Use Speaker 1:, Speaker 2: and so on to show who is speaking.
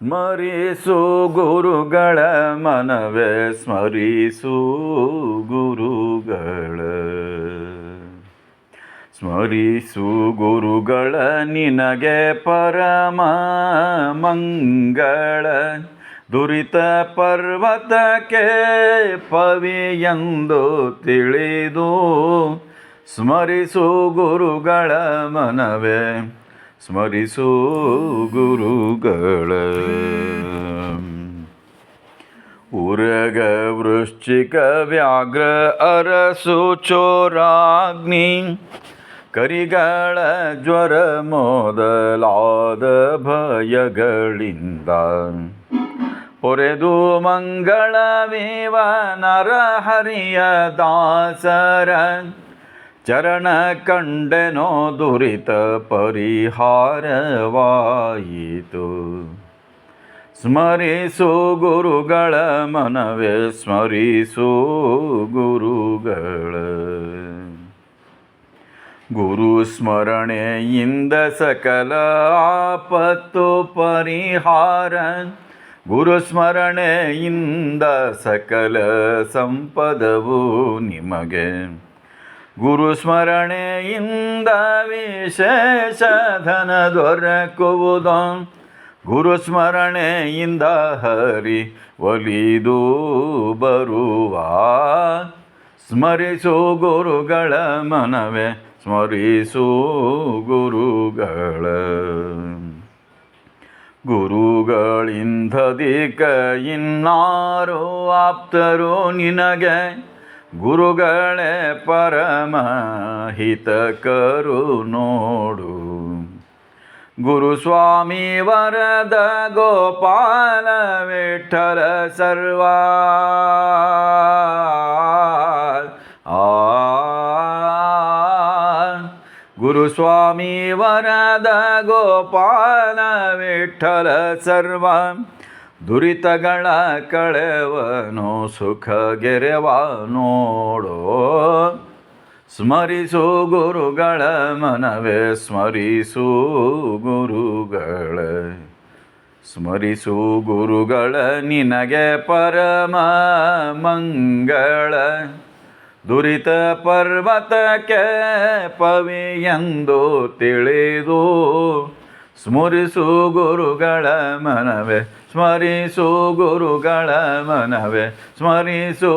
Speaker 1: ಸ್ಮರಿಸು ಗುರುಗಳ ಮನವೇ ಸ್ಮರಿಸು ಗುರುಗಳ ಸ್ಮರಿಸು ಗುರುಗಳ ನಿನಗೆ ಪರಮ ಮಂಗಳ ದುರಿತ ಪರ್ವತಕ್ಕೆ ಪವಿಯೆಂದು ತಿಳಿದು ಸ್ಮರಿಸು ಗುರುಗಳ ಮನವೇ ಸ್ಮರಿಸು ಗುರುಗಳ ಉರಗ ವೃಶ್ಚಿಕ ವ್ಯಾಘ್ರ ಅರಸು ಚೋರಾಗ್ನಿ ಕರಿಗಳ ಜ್ವರ ಮೊದಲಾದ ಭಯಗಳಿಂದ ಪೊರೆದು ಮಂಗಳವಿವ ನರಹರಿಯ ದಾಸರ ಚರಣ ಕಂಡೆನೋ ದುರಿತ ಪರಿಹಾರವಾಯಿತು. ಸ್ಮರಿಸು ಗುರುಗಳ ಮನವೇ ಸ್ಮರಿಸು ಗುರುಗಳ ಗುರು ಸ್ಮರಣೆಯಿಂದ ಸಕಲ ಆಪತ್ತು ಪರಿಹಾರ ಗುರು ಸ್ಮರಣೆಯಿಂದ ಸಕಲ ಸಂಪದವು ನಿಮಗೆ ಗುರು ಸ್ಮರಣೆಯಿಂದ ವಿಶೇಷ ಧನ ದೊರಕುವುದು ಗುರು ಸ್ಮರಣೆಯಿಂದ ಹರಿ ಒಲಿದು ಬರುವ ಸ್ಮರಿಸು ಗುರುಗಳ ಮನವೇ ಸ್ಮರಿಸು ಗುರುಗಳ ಗುರುಗಳಿಂದಧಿಕ ಇನ್ನಾರು ಆಪ್ತರು ನಿನಗೆ ಗುರುಗಳೇ ಪರಮ ಹಿತಕರು ನೋಡು. ಗುರುಸ್ವಾಮಿ ವರದ ಗೋಪಾಲ ವಿಠಲ ಸರ್ವ ಗುರುಸ್ವಾಮಿ ವರದ ಗೋಪಾಲ ವಿಠಲ ಸರ್ವ ದುರಿತಗಳ ಕಳೆವನು ಸುಖ ಗೆರೆವ ನೋಡೋ. ಸ್ಮರಿಸು ಗುರುಗಳ ಮನವೇ ಸ್ಮರಿಸು ಗುರುಗಳ ಸ್ಮರಿಸು ಗುರುಗಳ ನಿನಗೆ ಪರಮ ಮಂಗಳ ದುರಿತ ಪರ್ವತಕ್ಕೆ ಪವಿಯೆಂದು ತಿಳಿದು ಸ್ಮರಿಸು ಗುರುಗಳ ಮನವೇ ಸ್ಮರಿಸು ಗುರುಗಳ ಮನವೇ ಸ್ಮರಿಸು